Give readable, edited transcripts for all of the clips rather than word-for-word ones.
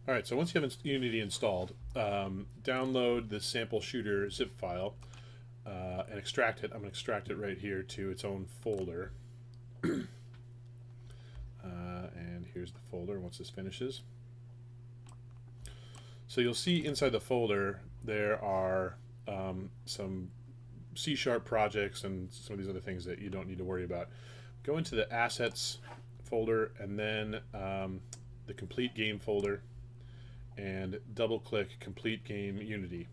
Alright, so once you have Unity installed, download the sample shooter zip file and extract it. I'm going to extract it right here to its own folder. And here's the folder once this finishes. So you'll see inside the folder there are some C# projects and some of these other things that you don't need to worry about. Go into the assets folder and then the complete game folder and double click complete game Unity.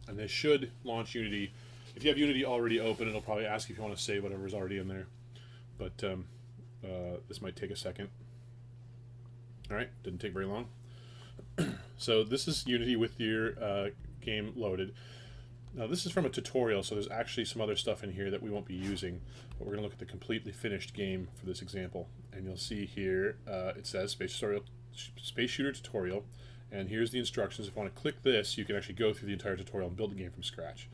And this should launch Unity. If you have Unity already open, it'll probably ask you if you want to save whatever's already in there. But this might take a second. Alright, didn't take very long. So this is Unity with your game loaded. Now this is from a tutorial, so there's actually some other stuff in here that we won't be using. But we're going to look at the completely finished game for this example. And you'll see here it says Space Shooter Tutorial. And here's the instructions. If you want to click this, you can actually go through the entire tutorial and build the game from scratch.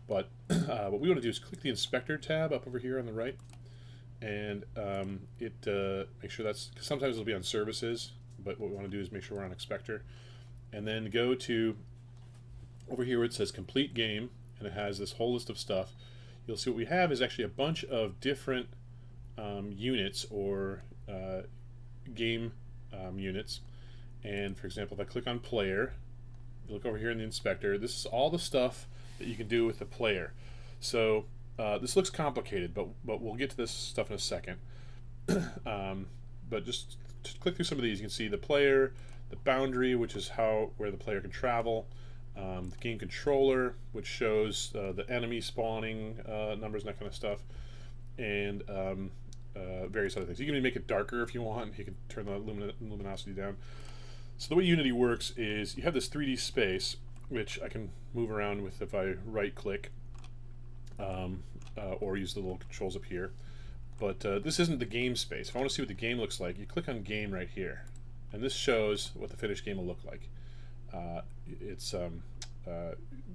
But what we want to do is click the Inspector tab up over here on the right. And make sure that's, because sometimes it'll be on Services, but what we want to do is make sure we're on Inspector. And then go to over here where it says Complete Game, and it has this whole list of stuff. You'll see what we have is actually a bunch of different units or game units. And for example, if I click on Player, you look over here in the Inspector, this is all the stuff that you can do with the player. So this looks complicated, but we'll get to this stuff in a second. But just click through some of these. You can see the player, the boundary, which is where the player can travel, the game controller, which shows the enemy spawning numbers and that kind of stuff, and various other things. You can even make it darker if you want. You can turn the luminosity down. So the way Unity works is you have this 3D space, which I can move around with if I right-click or use the little controls up here. But this isn't the game space. If I want to see what the game looks like, you click on Game right here. And this shows what the finished game will look like. It's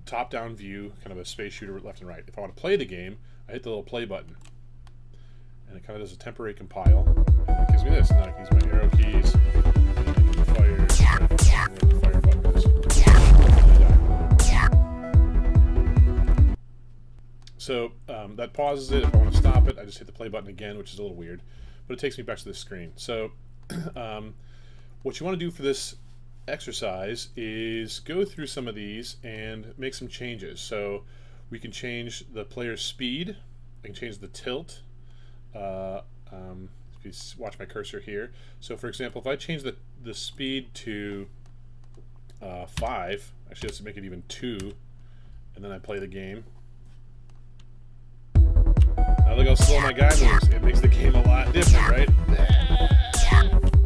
top-down view, kind of a space shooter left and right. If I want to play the game, I hit the little play button. And it kind of does a temporary compile. And it gives me this. And now I can use my arrow keys. Fire buttons. So that pauses it. If I want to stop it, I just hit the play button again, which is a little weird, but it takes me back to this screen. So what you want to do for this exercise is go through some of these and make some changes. So we can change the player's speed. I can change the tilt. If you watch my cursor here. So for example, if I change the speed to 5, actually let's make it even 2, and then I play the game. Now look how slow my guy moves. It makes the game a lot different, right?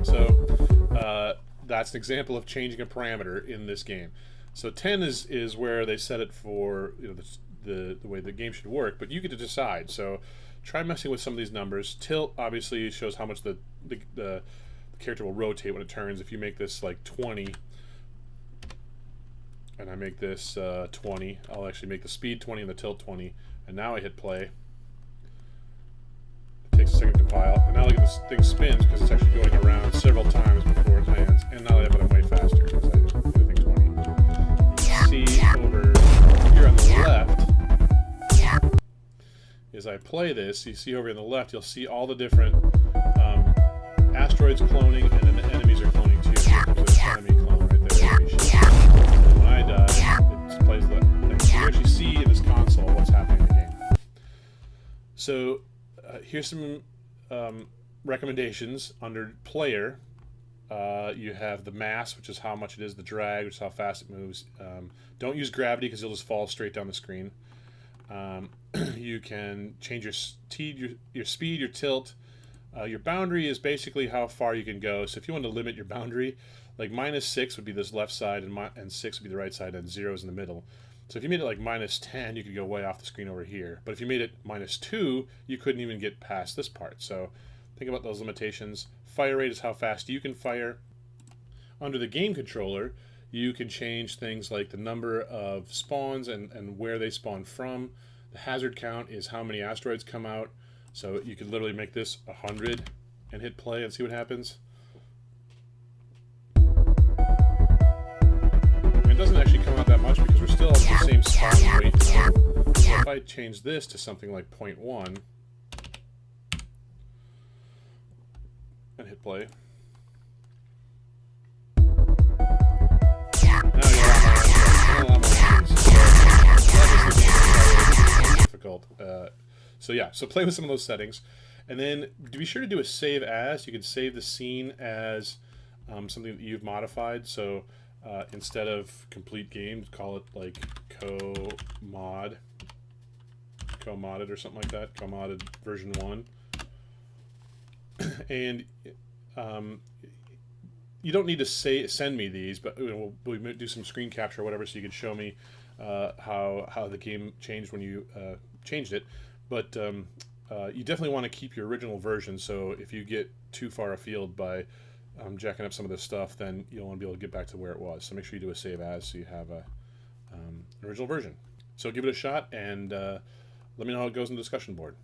So that's an example of changing a parameter in this game. So 10 is where they set it for, you know, the way the game should work, but you get to decide. So try messing with some of these numbers. Tilt obviously shows how much the character will rotate when it turns. If you make this like 20, and I make this 20, I'll actually make the speed 20 and the tilt 20, and now I hit play. It takes a second to compile, and now look at this thing spins because it's actually going around several times before it lands, and now that I'm way faster because I did the thing 20. You can see over here on the left, as I play this, you see over on the left, you'll see all the different asteroids cloning, and then the enemies are cloning too. There's an enemy clone right there. And when I die, it plays the thing. So you actually see in this console what's happening in the game. So here's some recommendations under player. You have the mass, which is how much it is, the drag, which is how fast it moves. Don't use gravity because you'll just fall straight down the screen. You can change your speed, your tilt. Your boundary is basically how far you can go. So if you want to limit your boundary, like -6 would be this left side, and 6 would be the right side, and 0 is in the middle. So if you made it like -10, you could go way off the screen over here. But if you made it -2, you couldn't even get past this part. So think about those limitations. Fire rate is how fast you can fire. Under the game controller, you can change things like the number of spawns and where they spawn from. The hazard count is how many asteroids come out. So you could literally make this 100 and hit play and see what happens. pause and wait. So if I change this to something like 0.1 and hit play. Now you got a lot more difficult. So yeah, so play with some of those settings, and then be sure to do a save as. You can save the scene as something that you've modified. So instead of complete game, call it like co-modded or something like that. Co-modded version 1, and you don't need to send me these, but we'll do some screen capture or whatever, so you can show me how the game changed when you changed it. But you definitely want to keep your original version. So if you get too far afield by jacking up some of this stuff, then you'll want to be able to get back to where it was. So make sure you do a save as so you have an original version. So give it a shot and let me know how it goes in the discussion board.